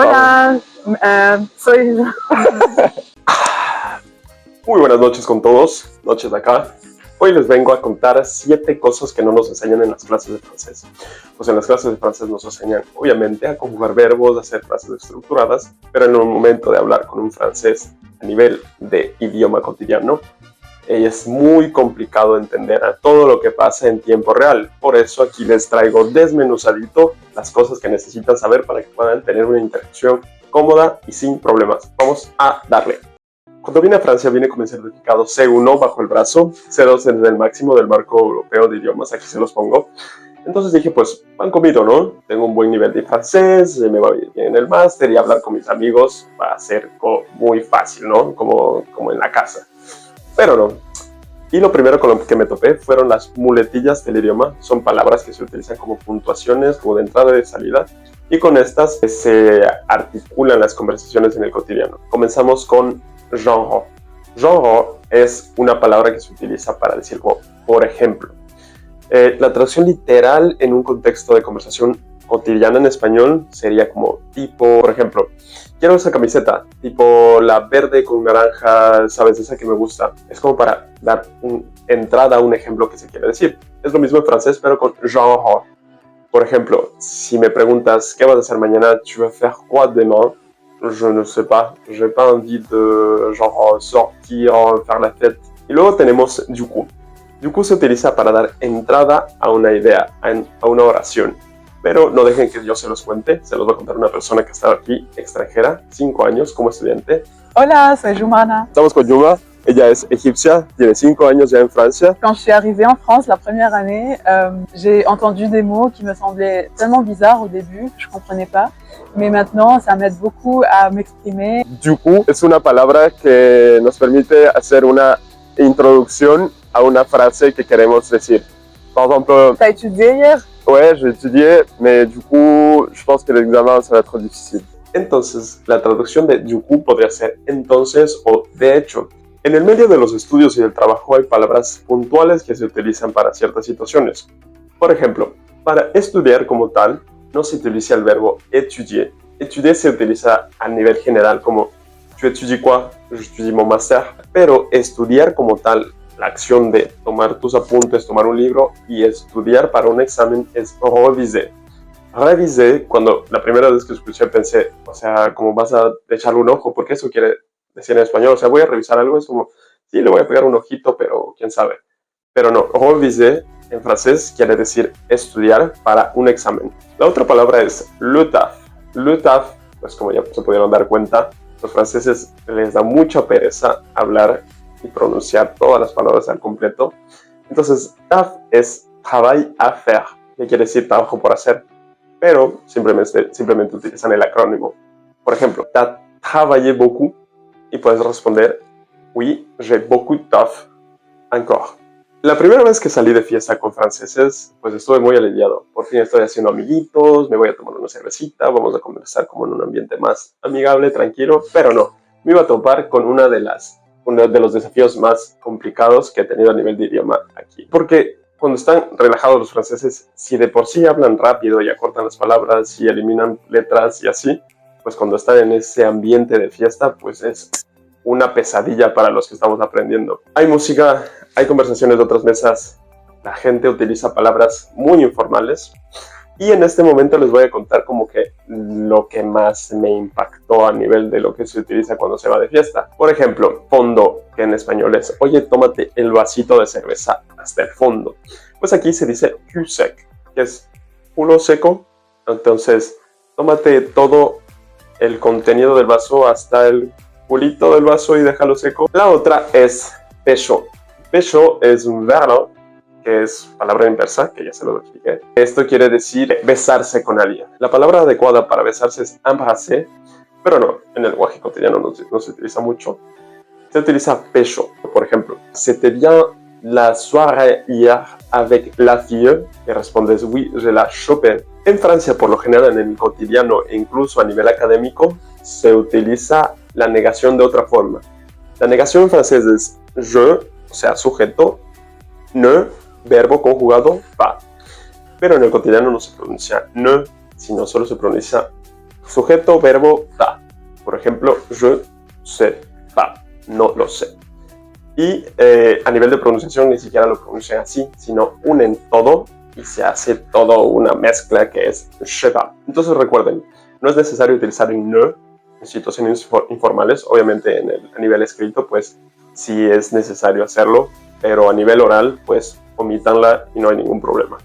Hola, soy... Muy buenas noches con todos, noches de acá. Hoy les vengo a contar 7 cosas que no nos enseñan en las clases de francés. Pues en las clases de francés nos enseñan, obviamente, a conjugar verbos, a hacer frases estructuradas, pero en un momento de hablar con un francés a nivel de idioma cotidiano, es muy complicado entender a todo lo que pasa en tiempo real. Por eso aquí les traigo desmenuzadito las cosas que necesitan saber para que puedan tener una interacción cómoda y sin problemas. Vamos a darle. Cuando vine a Francia vine con mi certificado C1 bajo el brazo, C2 es el máximo del marco europeo de idiomas, aquí se los pongo. Entonces dije, pues, pan comido, ¿no? Tengo un buen nivel de francés, me va bien en el máster y hablar con mis amigos va a ser muy fácil, ¿no? Como en la casa. Pero no. Y lo primero con lo que me topé fueron las muletillas del idioma. Son palabras que se utilizan como puntuaciones, como de entrada y de salida. Y con estas se articulan las conversaciones en el cotidiano. Comenzamos con genre. Genre es una palabra que se utiliza para decir como, por ejemplo. La traducción literal en un contexto de conversación cotidiana en español sería como tipo, por ejemplo, quiero esa camiseta, tipo la verde con naranja, ¿sabes? Esa que me gusta. Es como para dar entrada a un ejemplo que se quiere decir. Es lo mismo en francés, pero con genre. Por ejemplo, si me preguntas, ¿qué vas a hacer mañana? ¿Tu vas faire quoi demain? Je ne sais pas. J'ai pas envie de genre sortir, faire la fête. Y luego tenemos du coup. Du coup se utiliza para dar entrada a una idea, a una oración. Pero no dejen que yo se los cuente, se los va a contar una persona que ha estado aquí, extranjera, 5 años como estudiante. Hola, soy Jumana. Estamos con Yuma, ella es egipcia, tiene 5 años ya en Francia. Quand je suis arrivée en France la première année, j'ai entendu des mots qui me semblaient tellement bizarres au début, je ne comprenais pas. Mais maintenant, ça m'aide beaucoup à m'exprimer. Du coup, es una palabra que nos permite hacer una introducción a una frase que queremos decir. Par exemple, T'as étudié hier? Ouais, j'ai étudié, mais du coup, je pense que l'examen ça va être difícil. Entonces, la traducción de du coup podría ser entonces o de hecho. En el medio de los estudios y del trabajo hay palabras puntuales que se utilizan para ciertas situaciones. Por ejemplo, para estudiar como tal, no se utiliza el verbo étudier. Étudier se utiliza a nivel general como tu étudies quoi? Je étudie mon master. Pero estudiar como tal, la acción de tomar tus apuntes, tomar un libro y estudiar para un examen es reviser. Reviser, cuando la primera vez que escuché pensé, o sea, como vas a echarle un ojo, porque eso quiere decir en español, o sea, voy a revisar algo, es como, sí, le voy a pegar un ojito, pero quién sabe. Pero no, reviser en francés quiere decir estudiar para un examen. La otra palabra es le taf. Le taf, pues como ya se pudieron dar cuenta, los franceses les da mucha pereza hablar y pronunciar todas las palabras al completo. Entonces, taf es travail à faire, que quiere decir trabajo por hacer, pero simplemente utilizan el acrónimo. Por ejemplo, t'as travaillé beaucoup y puedes responder oui, j'ai beaucoup de taf encore. La primera vez que salí de fiesta con franceses, pues estuve muy aliviado. Por fin estoy haciendo amiguitos, me voy a tomar una cervecita, vamos a conversar como en un ambiente más amigable, tranquilo, pero no, me iba a topar con uno de los desafíos más complicados que he tenido a nivel de idioma aquí. Porque cuando están relajados los franceses, si de por sí hablan rápido y acortan las palabras y eliminan letras y así, pues cuando están en ese ambiente de fiesta, pues es una pesadilla para los que estamos aprendiendo. Hay música, hay conversaciones de otras mesas, la gente utiliza palabras muy informales. Y en este momento les voy a contar como que lo que más me impactó a nivel de lo que se utiliza cuando se va de fiesta. Por ejemplo, fondo, que en español es, oye, tómate el vasito de cerveza hasta el fondo. Pues aquí se dice cul sec, que es culo seco. Entonces, tómate todo el contenido del vaso hasta el culito del vaso y déjalo seco. La otra es pécho. Pécho es un verbo, que es palabra inversa, que ya se lo expliqué. Esto quiere decir besarse con alguien. La palabra adecuada para besarse es embrasser, pero no, en el lenguaje cotidiano no se utiliza mucho. Se utiliza pécho. Por ejemplo, c'était bien la soirée hier avec la fille, y respondes oui, je la chopé. En Francia, por lo general, en el cotidiano e incluso a nivel académico, se utiliza la negación de otra forma. La negación en francés es je, o sea, sujeto, ne, verbo conjugado, pas. Pero en el cotidiano no se pronuncia ne, sino solo se pronuncia Sujeto, verbo, ta. Por ejemplo, je sais pas, no lo sé. Y a nivel de pronunciación ni siquiera lo pronuncian así, sino unen todo y se hace todo una mezcla que es je pas. Entonces recuerden, no es necesario utilizar un ne en situaciones informales. Obviamente a nivel escrito pues sí es necesario hacerlo, pero a nivel oral pues omítanla y no hay ningún problema.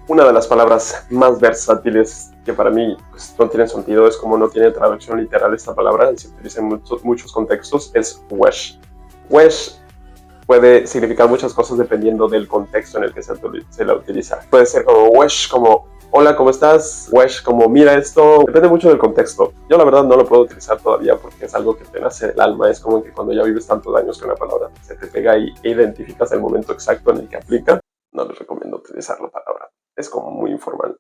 Una de las palabras más versátiles que para mí pues, no tiene sentido, es como no tiene traducción literal esta palabra y se utiliza en muchos contextos, es wesh. Wesh puede significar muchas cosas dependiendo del contexto en el que se la utiliza. Puede ser como wesh, como hola, ¿cómo estás? Wesh, como mira esto. Depende mucho del contexto. Yo la verdad no lo puedo utilizar todavía porque es algo que te nace del alma. Es como que cuando ya vives tantos años con una palabra se te pega y identificas el momento exacto en el que aplica. No les recomiendo utilizar la palabra. Es como muy informal.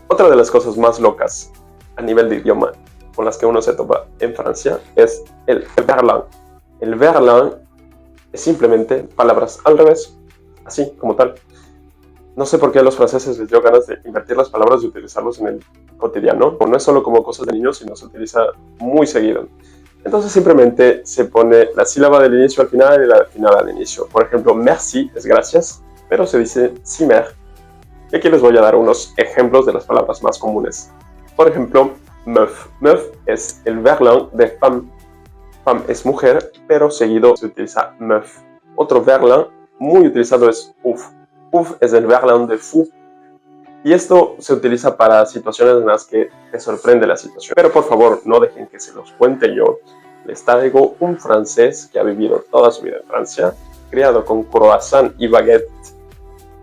Otra de las cosas más locas a nivel de idioma con las que uno se topa en Francia es el verlan. El verlan es simplemente palabras al revés, así como tal. No sé por qué a los franceses les dio ganas de invertir las palabras y utilizarlos en el cotidiano. No es solo como cosas de niños, sino se utiliza muy seguido. Entonces simplemente se pone la sílaba del inicio al final y la del final al inicio. Por ejemplo, merci es gracias, pero se dice simer. Y aquí les voy a dar unos ejemplos de las palabras más comunes. Por ejemplo, meuf. Meuf es el verlan de femme. Femme es mujer, pero seguido se utiliza meuf. Otro verlan muy utilizado es ouf. Ouf es el verlan de fou. Y esto se utiliza para situaciones en las que te sorprende la situación. Pero por favor, no dejen que se los cuente yo. Les traigo un francés que ha vivido toda su vida en Francia, criado con croissant y baguette,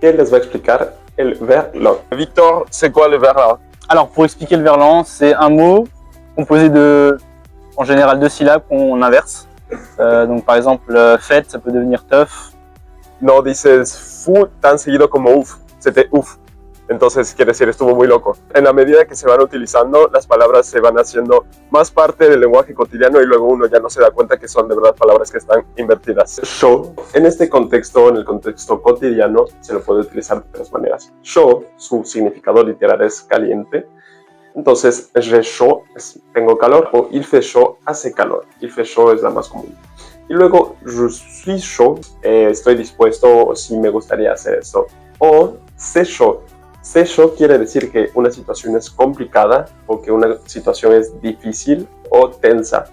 que les va a explicar el verlan. Victor, c'est quoi le verlan? Alors, pour expliquer le verlan, c'est un mot composé de, en général, 2 syllabes qu'on inverse. Donc, par exemple, fête, ça peut devenir teuf. No dices fu tan seguido como uf, c'était uf. Entonces quiere decir estuvo muy loco. En la medida que se van utilizando, las palabras se van haciendo más parte del lenguaje cotidiano y luego uno ya no se da cuenta que son de verdad palabras que están invertidas. Chaud, en este contexto, en el contexto cotidiano, se lo puede utilizar de 3 maneras. Chaud, su significado literal es caliente. Entonces, j'ai chaud es tengo calor, o il fait chaud, hace calor. Il fait chaud es la más común. Y luego, je suis chaud, estoy dispuesto o sí me gustaría hacer esto. O c'est chaud. C'est chaud quiere decir que una situación es complicada o que una situación es difícil o tensa.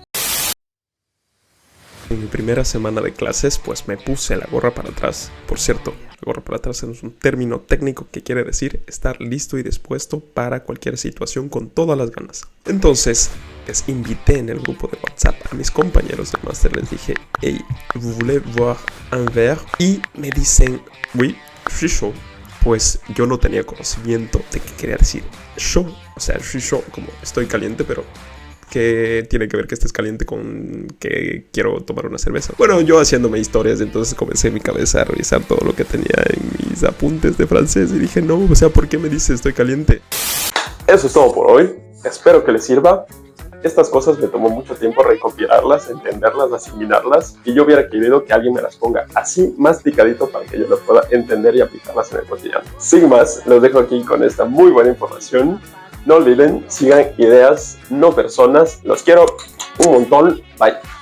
En mi primera semana de clases, pues me puse la gorra para atrás. Por cierto, la gorra para atrás es un término técnico que quiere decir estar listo y dispuesto para cualquier situación con todas las ganas. Entonces, les invité en el grupo de WhatsApp a mis compañeros de máster. Les dije, hey, ¿vous voulez voir un verre? Y me dicen, oui, je suis chaud. Pues yo no tenía conocimiento de qué quería decir chaud. O sea, je suis chaud, como estoy caliente, pero ¿qué tiene que ver que estés caliente con que quiero tomar una cerveza? Bueno, yo haciéndome historias, entonces comencé en mi cabeza a revisar todo lo que tenía en mis apuntes de francés y dije, no, o sea, ¿por qué me dices estoy caliente? Eso es todo por hoy. Espero que les sirva. Estas cosas me tomó mucho tiempo recopilarlas, entenderlas, asimilarlas, y yo hubiera querido que alguien me las ponga así masticadito para que yo las pueda entender y aplicarlas en el cotidiano. Sin más, los dejo aquí con esta muy buena información. No olviden, sigan ideas, no personas. Los quiero un montón. Bye.